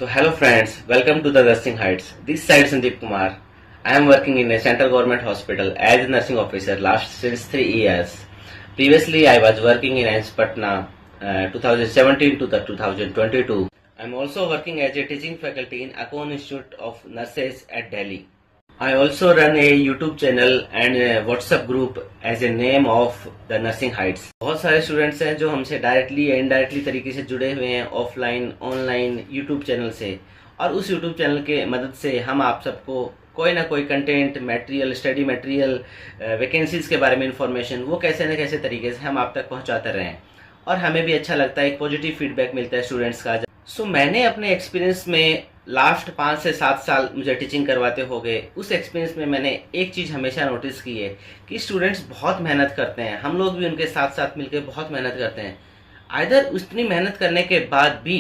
So hello friends, welcome to the Nursing Heights. This side Sandeep Kumar. I am working in a central government hospital as a nursing officer last since 3 years. Previously I was working in AIIMS Patna 2017 to the 2022. I am also working as a teaching faculty in Akon Institute of Nurses at Delhi. I also run a YouTube channel and a WhatsApp group as a name of the Nursing Heights. बहुत सारे students हैं जो हमसे directly या indirectly तरीके से जुड़े हुए हैं ऑफलाइन ऑनलाइन YouTube चैनल से, और उस YouTube चैनल के मदद से हम आप सबको कोई ना कोई content material study material vacancies के बारे में इंफॉर्मेशन वो कैसे न कैसे तरीके से हम आप तक पहुंचाते रहें, और हमें भी अच्छा लगता है, एक पॉजिटिव फीडबैक मिलता है स्टूडेंट्स का। सो मैंने अपने एक्सपीरियंस में लास्ट 5 से 7 साल मुझे टीचिंग करवाते हो गए, उस एक्सपीरियंस में मैंने एक चीज़ हमेशा नोटिस की है कि स्टूडेंट्स बहुत मेहनत करते हैं, हम लोग भी उनके साथ साथ मिलकर बहुत मेहनत करते हैं। आइदर उतनी मेहनत करने के बाद भी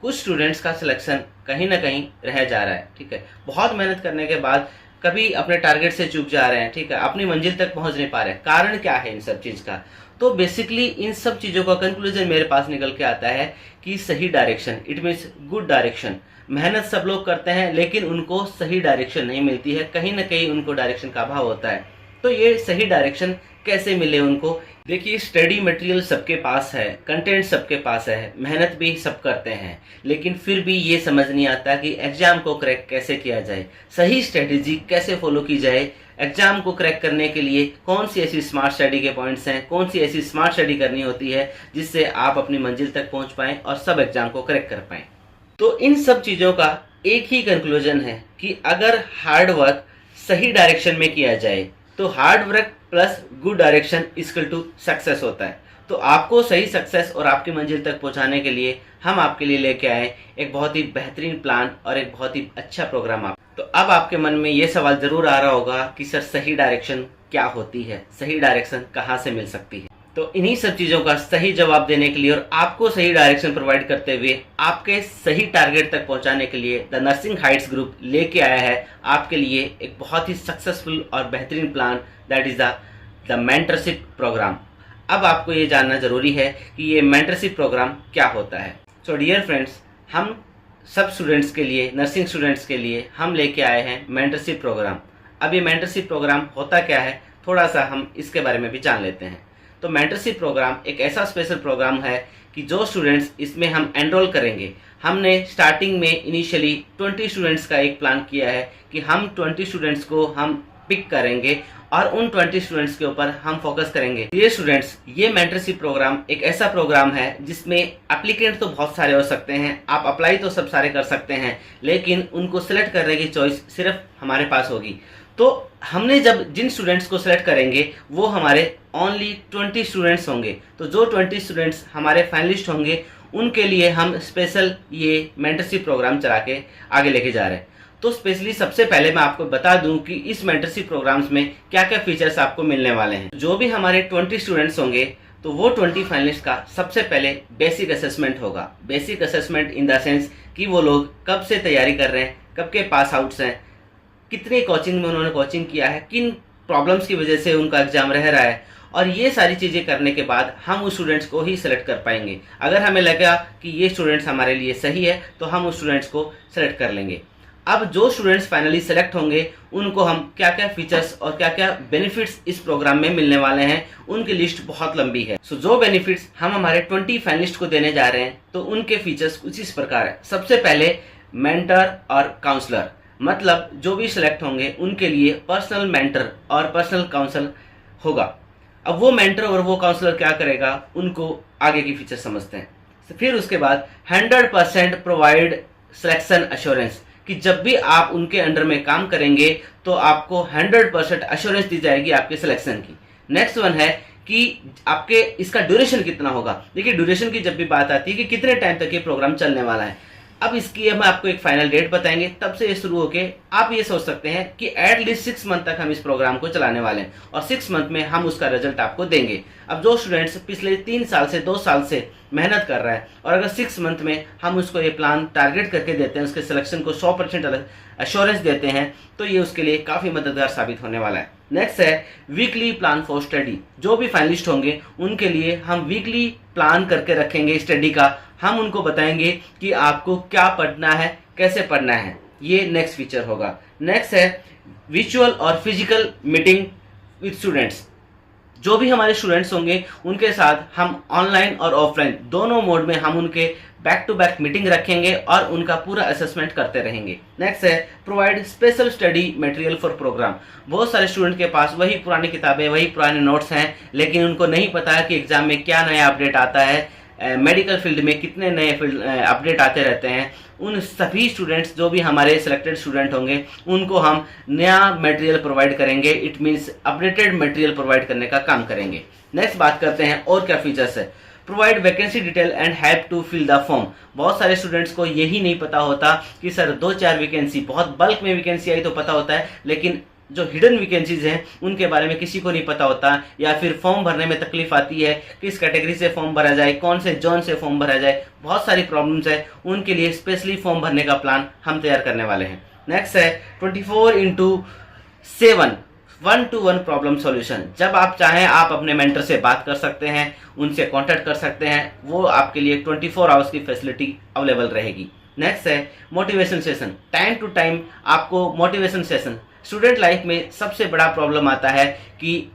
कुछ स्टूडेंट्स का सिलेक्शन कहीं ना कहीं रह जा रहा है, ठीक है, बहुत मेहनत करने के बाद कभी अपने टारगेट से चूक जा रहे हैं, ठीक है, अपनी मंजिल तक पहुंच नहीं पा रहे हैं। कारण क्या है इन सब चीज़ का? तो बेसिकली इन सब चीज़ों का कंक्लूजन मेरे पास निकल के आता है कि सही direction, it means good direction. मेहनत सब लोग करते हैं लेकिन उनको सही डायरेक्शन नहीं मिलती है, कहीं ना कहीं उनको डायरेक्शन का अभाव होता है। तो ये सही डायरेक्शन कैसे मिले उनको? देखिए, स्टडी मटेरियल सबके पास है, कंटेंट सबके पास है, मेहनत भी सब करते हैं, लेकिन फिर भी ये समझ नहीं आता कि एग्जाम को क्रैक कैसे किया जाए, सही स्ट्रेटेजी कैसे फॉलो की जाए। एग्जाम को क्रैक करने के लिए कौन सी ऐसी स्मार्ट स्टडी के पॉइंट्स हैं, कौन सी ऐसी स्मार्ट स्टडी करनी होती है जिससे आप अपनी मंजिल तक पहुंच पाएं और सब एग्जाम को क्रैक कर पाएं। तो इन सब चीज़ों का एक ही कंक्लूजन है कि अगर हार्ड वर्क सही डायरेक्शन में किया जाए तो hard work plus good direction equal to success होता है। तो आपको सही सक्सेस और आपकी मंजिल तक पहुंचाने के लिए हम आपके लिए लेके आए एक बहुत ही बेहतरीन प्लान और एक बहुत ही अच्छा प्रोग्राम। तो अब आपके मन में ये सवाल जरूर आ रहा होगा कि सर सही डायरेक्शन क्या होती है, सही डायरेक्शन कहाँ से मिल सकती है? तो इन्हीं सब चीज़ों का सही जवाब देने के लिए और आपको सही डायरेक्शन प्रोवाइड करते हुए आपके सही टारगेट तक पहुंचाने के लिए द नर्सिंग हाइट्स ग्रुप लेके आया है आपके लिए एक बहुत ही सक्सेसफुल और बेहतरीन plan, that is the mentorship program. अब आपको ये जानना जरूरी है कि ये मेंटरशिप प्रोग्राम क्या होता है। सो डियर फ्रेंड्स, हम सब स्टूडेंट्स के लिए, नर्सिंग स्टूडेंट्स के लिए हम लेके आए हैं मेंटरशिप प्रोग्राम। अब ये मेंटरशिप प्रोग्राम होता क्या है, थोड़ा सा हम इसके बारे में भी जान लेते हैं। तो मेंटरशिप प्रोग्राम एक ऐसा स्पेशल प्रोग्राम है कि जो स्टूडेंट्स इसमें हम एनरोल करेंगे, हमने स्टार्टिंग में इनिशियली 20 स्टूडेंट्स का एक प्लान किया है कि हम 20 स्टूडेंट्स को हम पिक करेंगे और उन 20 स्टूडेंट्स के ऊपर हम फोकस करेंगे। ये स्टूडेंट्स, ये मेंटरशिप प्रोग्राम एक ऐसा प्रोग्राम है जिसमें एप्लीकेंट तो बहुत सारे हो सकते हैं, आप अप्लाई तो सब सारे कर सकते हैं, लेकिन उनको सिलेक्ट करने की चॉइस सिर्फ हमारे पास होगी। तो हमने जब जिन स्टूडेंट्स को सिलेक्ट करेंगे वो हमारे ओनली 20 स्टूडेंट्स होंगे। तो जो 20 स्टूडेंट्स हमारे फाइनलिस्ट होंगे उनके लिए हम स्पेशल ये मेंटरशिप प्रोग्राम चला के आगे लेके जा रहे हैं। तो स्पेशली सबसे पहले मैं आपको बता दूं कि इस मेंटरशिप प्रोग्राम्स में क्या क्या फीचर्स आपको मिलने वाले हैं। जो भी हमारे 20 स्टूडेंट्स होंगे तो वो 20 फाइनलिस्ट का सबसे पहले बेसिक असेसमेंट होगा। Basic assessment in the sense कि वो लोग कब से तैयारी कर रहे हैं, कब के पास आउट्स हैं, कितने कोचिंग में उन्होंने कोचिंग किया है, किन प्रॉब्लम्स की वजह से उनका एग्जाम रह रहा है, और ये सारी चीज़ें करने के बाद हम उस स्टूडेंट्स को ही सिलेक्ट कर पाएंगे। अगर हमें लगा कि ये स्टूडेंट्स हमारे लिए सही है तो हम उस स्टूडेंट्स को सिलेक्ट कर लेंगे। अब जो स्टूडेंट्स फाइनली सेलेक्ट होंगे उनको हम क्या क्या फीचर्स और क्या क्या बेनिफिट्स इस प्रोग्राम में मिलने वाले हैं, उनकी लिस्ट बहुत लंबी है। सो जो बेनिफिट्स हम हमारे 20 फाइनलिस्ट को देने जा रहे हैं तो उनके फीचर्स कुछ इस प्रकार है। सबसे पहले मेंटर और काउंसलर, मतलब जो भी सिलेक्ट होंगे उनके लिए पर्सनल मेंटर और पर्सनल काउंसल होगा। अब वो मेंटर और वो काउंसलर क्या करेगा, उनको आगे की फीचर समझते हैं। फिर उसके बाद 100% प्रोवाइड सिलेक्शन अश्योरेंस, कि जब भी आप उनके अंडर में काम करेंगे तो आपको 100% अश्योरेंस दी जाएगी आपके सिलेक्शन की। नेक्स्ट वन है कि आपके इसका ड्यूरेशन कितना होगा। देखिए, ड्यूरेशन की जब भी बात आती है कि कितने टाइम तक ये प्रोग्राम चलने वाला है, अब इसकी हम आपको एक फाइनल डेट बताएंगे, तब से ये शुरू होके आप ये सोच सकते हैं कि एटलीस्ट 6 मंथ तक हम इस प्रोग्राम को चलाने वाले हैं और 6 मंथ में हम उसका रिजल्ट आपको देंगे। अब जो स्टूडेंट्स पिछले 3 साल से 2 साल से मेहनत कर रहा है और अगर 6 मंथ में हम उसको ये प्लान टारगेट करके देते हैं, उसके सिलेक्शन को 100% अश्योरेंस देते हैं, तो ये उसके लिए काफ़ी मददगार साबित होने वाला है। नेक्स्ट है वीकली प्लान फॉर स्टडी। जो भी फाइनलिस्ट होंगे उनके लिए हम वीकली प्लान करके रखेंगे स्टडी का, हम उनको बताएंगे कि आपको क्या पढ़ना है, कैसे पढ़ना है। ये नेक्स्ट फीचर होगा। नेक्स्ट है विजुअल और फिजिकल मीटिंग विद स्टूडेंट्स। जो भी हमारे स्टूडेंट्स होंगे उनके साथ हम ऑनलाइन और ऑफलाइन दोनों मोड में हम उनके बैक टू बैक मीटिंग रखेंगे और उनका पूरा असेसमेंट करते रहेंगे। नेक्स्ट है provide special study material for program. बहुत सारे स्टूडेंट के पास वही पुरानी किताबें, वही पुराने नोट्स हैं, लेकिन उनको नहीं पता है कि एग्जाम में क्या नया अपडेट आता है, मेडिकल फील्ड में कितने नए फील्ड अपडेट आते रहते हैं। उन सभी स्टूडेंट्स, जो भी हमारे सिलेक्टेड स्टूडेंट होंगे, उनको हम नया मटेरियल प्रोवाइड करेंगे। It means updated material provide करने का काम करेंगे। नेक्स्ट बात करते हैं और क्या फीचर्स है। Provide vacancy detail and help to fill the form. बहुत सारे स्टूडेंट्स को यही नहीं पता होता कि सर 2-4 वैकेंसी, बहुत बल्क में वैकेंसी आई तो पता होता है, लेकिन जो हिडन वैकेंसीज हैं उनके बारे में किसी को नहीं पता होता, या फिर फॉर्म भरने में तकलीफ आती है, किस कैटेगरी से फॉर्म भरा जाए, कौन से जोन से फॉर्म भरा जाए, बहुत सारी प्रॉब्लम्स है। उनके लिए स्पेशली फॉर्म भरने का प्लान हम तैयार करने वाले हैं। नेक्स्ट है 24/7 1-to-1 प्रॉब्लम सॉल्यूशन। जब आप चाहें आप अपने मेंटर से बात कर सकते हैं, उनसे कांटेक्ट कर सकते हैं, वो आपके लिए 24 आवर्स की फैसिलिटी अवेलेबल रहेगी। नेक्स्ट है motivation session. Time to time आपको मोटिवेशन सेशन। स्टूडेंट लाइफ में सबसे बड़ा प्रॉब्लम आता है कि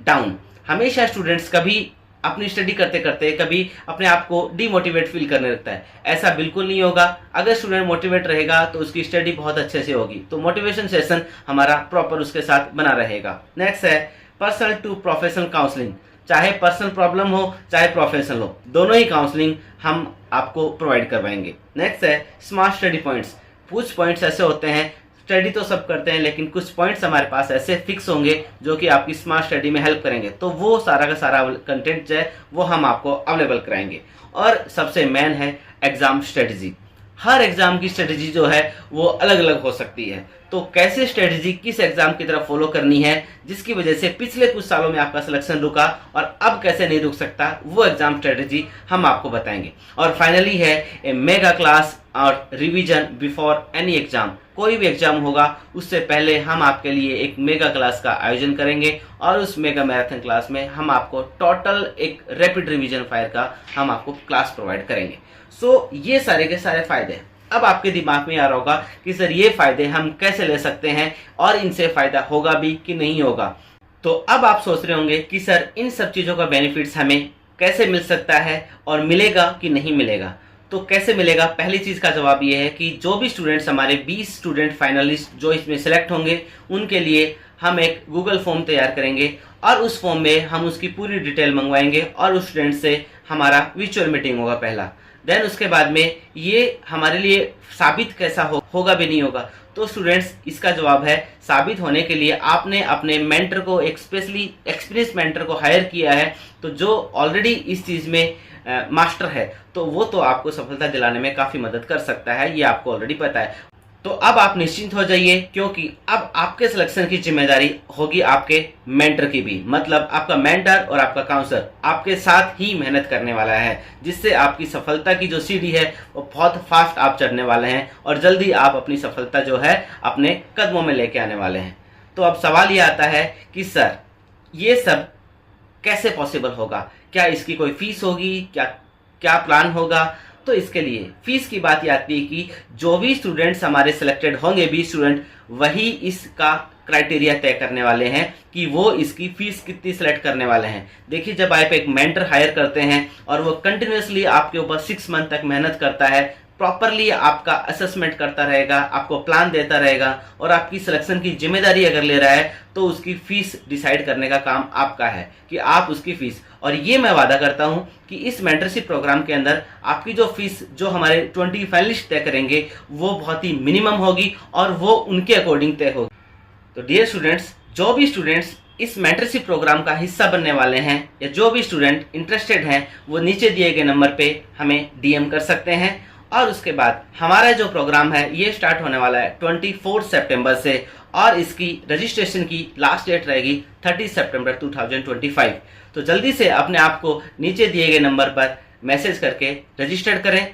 डाउन। हमेशा स्टूडेंट्स कभी अपनी स्टडी करते करते कभी अपने आप को डीमोटिवेट फील करने लगता है। ऐसा बिल्कुल नहीं होगा। अगर स्टूडेंट मोटिवेट रहेगा तो उसकी स्टडी बहुत अच्छे से होगी। तो मोटिवेशन सेशन हमारा प्रॉपर उसके साथ बना रहेगा। नेक्स्ट है पर्सनल टू प्रोफेशनल काउंसलिंग। चाहे पर्सनल प्रॉब्लम हो चाहे प्रोफेशनल हो, दोनों ही काउंसलिंग हम आपको प्रोवाइड करवाएंगे। नेक्स्ट है स्मार्ट स्टडी पॉइंट्स। कुछ पॉइंट्स ऐसे होते हैं, स्टडी तो सब करते हैं लेकिन कुछ पॉइंट्स हमारे पास ऐसे फिक्स होंगे जो कि आपकी स्मार्ट स्टडी में हेल्प करेंगे। तो वो सारा का सारा कंटेंट जो है वो हम आपको अवेलेबल कराएंगे। और सबसे मेन है एग्जाम स्ट्रेटजी। हर एग्जाम की स्ट्रेटजी जो है वो अलग अलग हो सकती है। तो कैसे स्ट्रेटजी किस एग्जाम की तरफ फॉलो करनी है, जिसकी वजह से पिछले कुछ सालों में आपका सिलेक्शन रुका और अब कैसे नहीं रुक सकता, वो एग्जाम स्ट्रेटजी हम आपको बताएंगे। और फाइनली है ए मेगा क्लास और रिवीजन बिफोर एनी एग्जाम। कोई भी एग्जाम होगा उससे पहले हम आपके लिए एक मेगा क्लास का आयोजन करेंगे और उस मेगा मैराथन क्लास में हम आपको टोटल एक रैपिड रिवीजन फायर का हम आपको क्लास प्रोवाइड करेंगे। सो ये सारे के सारे फायदे हैं। अब आपके दिमाग में आ रहा होगा कि सर ये फायदे हम कैसे ले सकते हैं और इनसे फायदा होगा भी कि नहीं होगा। तो अब आप सोच रहे होंगे कि सर इन सब चीजों का बेनिफिट्स हमें कैसे मिल सकता है और मिलेगा कि नहीं मिलेगा। तो कैसे मिलेगा, पहली चीज का जवाब ये है कि जो भी स्टूडेंट्स हमारे 20 स्टूडेंट फाइनलिस्ट जो इसमें सिलेक्ट होंगे उनके लिए हम एक गूगल फॉर्म तैयार करेंगे और उस फॉर्म में हम उसकी पूरी डिटेल मंगवाएंगे और उस स्टूडेंट से हमारा वर्चुअल मीटिंग होगा पहला। देन उसके बाद में ये हमारे लिए साबित कैसा होगा भी नहीं होगा। तो स्टूडेंट्स इसका जवाब है साबित होने के लिए आपने अपने मेंटर को, एक स्पेशली एक्सपीरियंस मेंटर को हायर किया है, तो जो ऑलरेडी इस चीज में मास्टर है, तो वो तो आपको सफलता दिलाने में काफी मदद कर सकता है। ये आपको ऑलरेडी पता है। तो अब आप निश्चिंत हो जाइए, क्योंकि अब आपके सिलेक्शन की जिम्मेदारी होगी आपके मेंटर की भी। मतलब आपका मेंटर और आपका काउंसलर आपके साथ ही मेहनत करने वाला है, जिससे आपकी सफलता की जो सीढ़ी है वो बहुत फास्ट आप चढ़ने वाले हैं और जल्दी आप अपनी सफलता जो है अपने कदमों में लेके आने वाले हैं। तो अब सवाल ये आता है कि सर ये सब कैसे पॉसिबल होगा, क्या इसकी कोई फीस होगी, क्या प्लान होगा। तो इसके लिए फीस की बात ये आती है कि जो भी स्टूडेंट्स हमारे सिलेक्टेड होंगे 20 स्टूडेंट, वही इसका क्राइटेरिया तय करने वाले हैं कि वो इसकी फीस कितनी सिलेक्ट करने वाले हैं। देखिए, जब आप एक मेंटर हायर करते हैं और वो कंटिन्यूअसली आपके ऊपर 6 मंथ तक मेहनत करता है, प्रॉपरली आपका असेसमेंट करता रहेगा, आपको प्लान देता रहेगा और आपकी सिलेक्शन की जिम्मेदारी अगर ले रहा है, तो उसकी फीस डिसाइड करने का काम आपका है कि आप उसकी फीस। और ये मैं वादा करता हूं कि इस मेंटरशिप प्रोग्राम के अंदर आपकी जो फीस जो हमारे 20 फाइनलिस्ट तय करेंगे वो बहुत ही मिनिमम होगी और वो उनके अकॉर्डिंग तय होगी। तो डियर स्टूडेंट्स, जो भी स्टूडेंट्स इस मेंटरशिप प्रोग्राम का हिस्सा बनने वाले हैं या जो भी स्टूडेंट इंटरेस्टेड हैं, वो नीचे दिए गए नंबर पे हमें डीएम कर सकते हैं। और उसके बाद हमारा जो प्रोग्राम है ये स्टार्ट होने वाला है 24 सितंबर से और इसकी रजिस्ट्रेशन की लास्ट डेट रहेगी 30 सितंबर 2025। तो जल्दी से अपने आप को नीचे दिए गए नंबर पर मैसेज करके रजिस्टर करें